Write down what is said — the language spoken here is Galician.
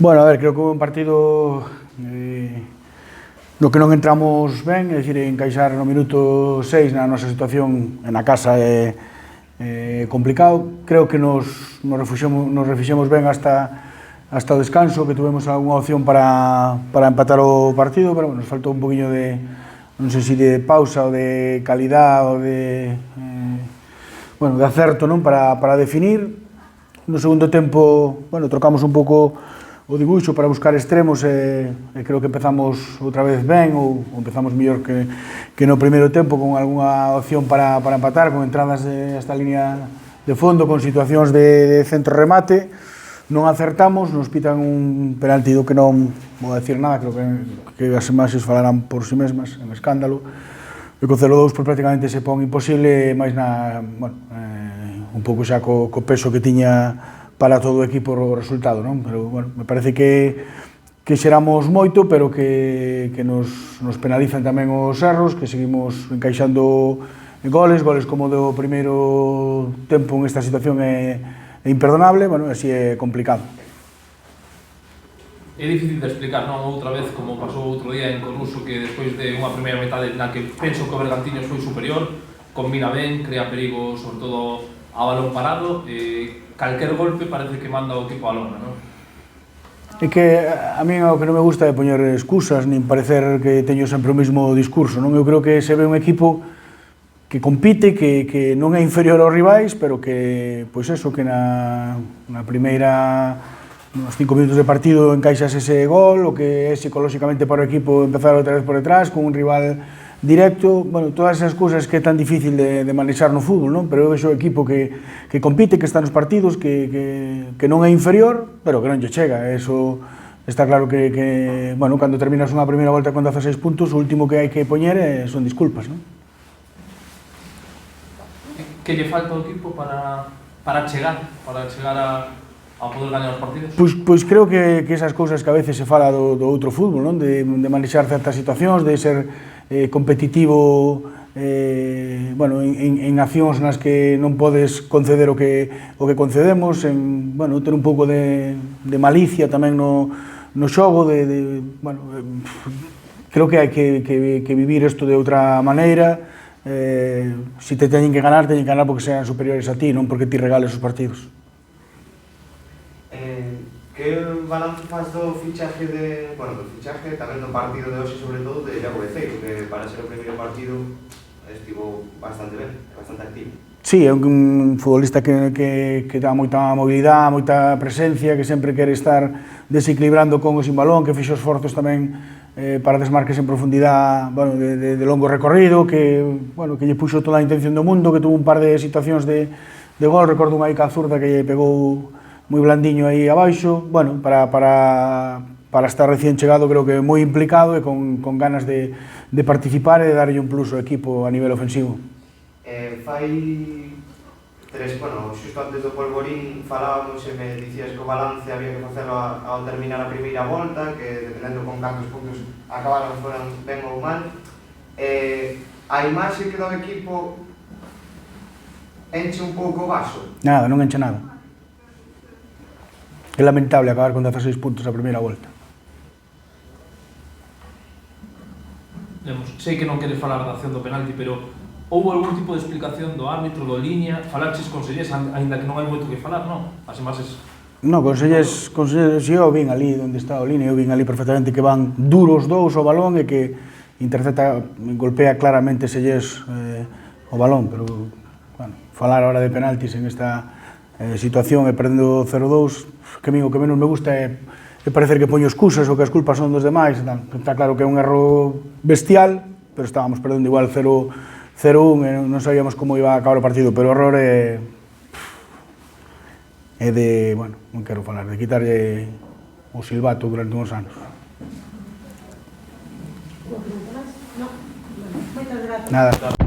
Bueno, a ver, creo que un partido no que non entramos ben, é dicir, encaixar no minuto 6 na nosa situación na casa é complicado. Creo que nos refixemos ben hasta o descanso, que tuvemos algunha opción para empatar o partido, pero nos faltou un poquinho de, non sei se de pausa ou de calidad ou de acerto, non, para definir. No segundo tempo, trocamos un pouco o dibuixo para buscar extremos e creo que empezamos outra vez ben ou empezamos mellor que no primeiro tempo, con algunha opción para empatar, con entradas hasta a línea de fondo, con situacións de centro remate. Non acertamos, nos pitan un penalti do que non vou dicir nada, creo que as imaxes falarán por si mesmas, é un escándalo. E co 0-2 prácticamente se pon imposible, máis un pouco xa co peso que tiña para todo o equipo o resultado, non? Pero, me parece que xeramos moito, pero que nos penalizan tamén os erros, que seguimos encaixando goles como do primeiro tempo en esta situación é imperdonable, así é complicado. É difícil de explicar, non? Outra vez, como pasou outro día en Coruso, que despois de unha primeira metade na que penso que o Bergantiños foi superior, combina ben, crea perigo, sobre todo a balón parado, calquer golpe parece que manda o equipo a lona, non? É que a mí o que non me gusta é poñer excusas, nin parecer que teño sempre o mesmo discurso, non? Eu creo que se ve un equipo que compite, que non é inferior aos rivais, pero que, pois eso, que na primeira, nos 5 minutos de partido encaixas ese gol, o que é psicolóxicamente para o equipo empezar outra vez por detrás, con un rival directo, todas esas cousas que é tan difícil de manexar no fútbol, non? Pero eu vexo o equipo que compite, que está nos partidos, que non é inferior, pero que non lle chega. Eso está claro que cando terminas unha primeira volta con 16 puntos, o último que hai que poñer son disculpas, non? Que lle falta ao equipo para chegar a poder gañar os partidos? Pois creo que esas cousas que a veces se fala do outro fútbol, non? De manexar certas situacións, de ser competitivo en accións nas que non podes conceder o que concedemos, ter un pouco de malicia tamén no xogo, creo que hai que vivir isto de outra maneira. Se te teñen que ganar porque sean superiores a ti, non porque ti regales os partidos. Que balance faz do fichaje tamén do partido de hoxe, sobre todo, de Iago Beceiro, que para ser o primeiro partido estivo bastante ben, bastante activo? Sí, é un futbolista que dá moita mobilidade, moita presencia, que sempre quere estar desequilibrando con o sin balón, que fixo esforzos tamén para desmarques en profundidade de longo recorrido, que lle puxo toda a intención do mundo, que tuvo un par de situacións de gol, recordo unha ica zurda que lle pegou moi blandiño aí abaixo, para estar recién chegado creo que moi implicado e con ganas de participar e de darlle un plus ao equipo a nivel ofensivo. Xusto antes do Polvorín falábamos e me dicías que o balance había que facelo ao terminar a primeira volta, que dependendo con cantos puntos acabaron foran ben ou mal. A imaxe que dá o equipo enche un pouco o vaso? Nada, non enche nada. É lamentable acabar con 16 puntos a primeira volta. Sei que non queres falar da acción do penalti, pero houve algún tipo de explicación do árbitro, do línea? Falarches con Sellés, aínda que non hai moito que falar, non? As imaxes... Non, con Sellés, eu vin ali onde está o línea, eu vin ali perfectamente que van duros dous ao balón e que intercepta, golpea claramente Sellés o balón, pero, falar agora de penaltis en esta situación e perdendo 0-2, que a mí o que menos me gusta é parecer que poño excusas ou que as culpas son dos demais. Está claro que é un erro bestial, pero estábamos perdendo igual 0-1 e non sabíamos como iba a acabar o partido, pero o error é de, non quero falar, de quitarlle o silbato durante uns anos. Nada.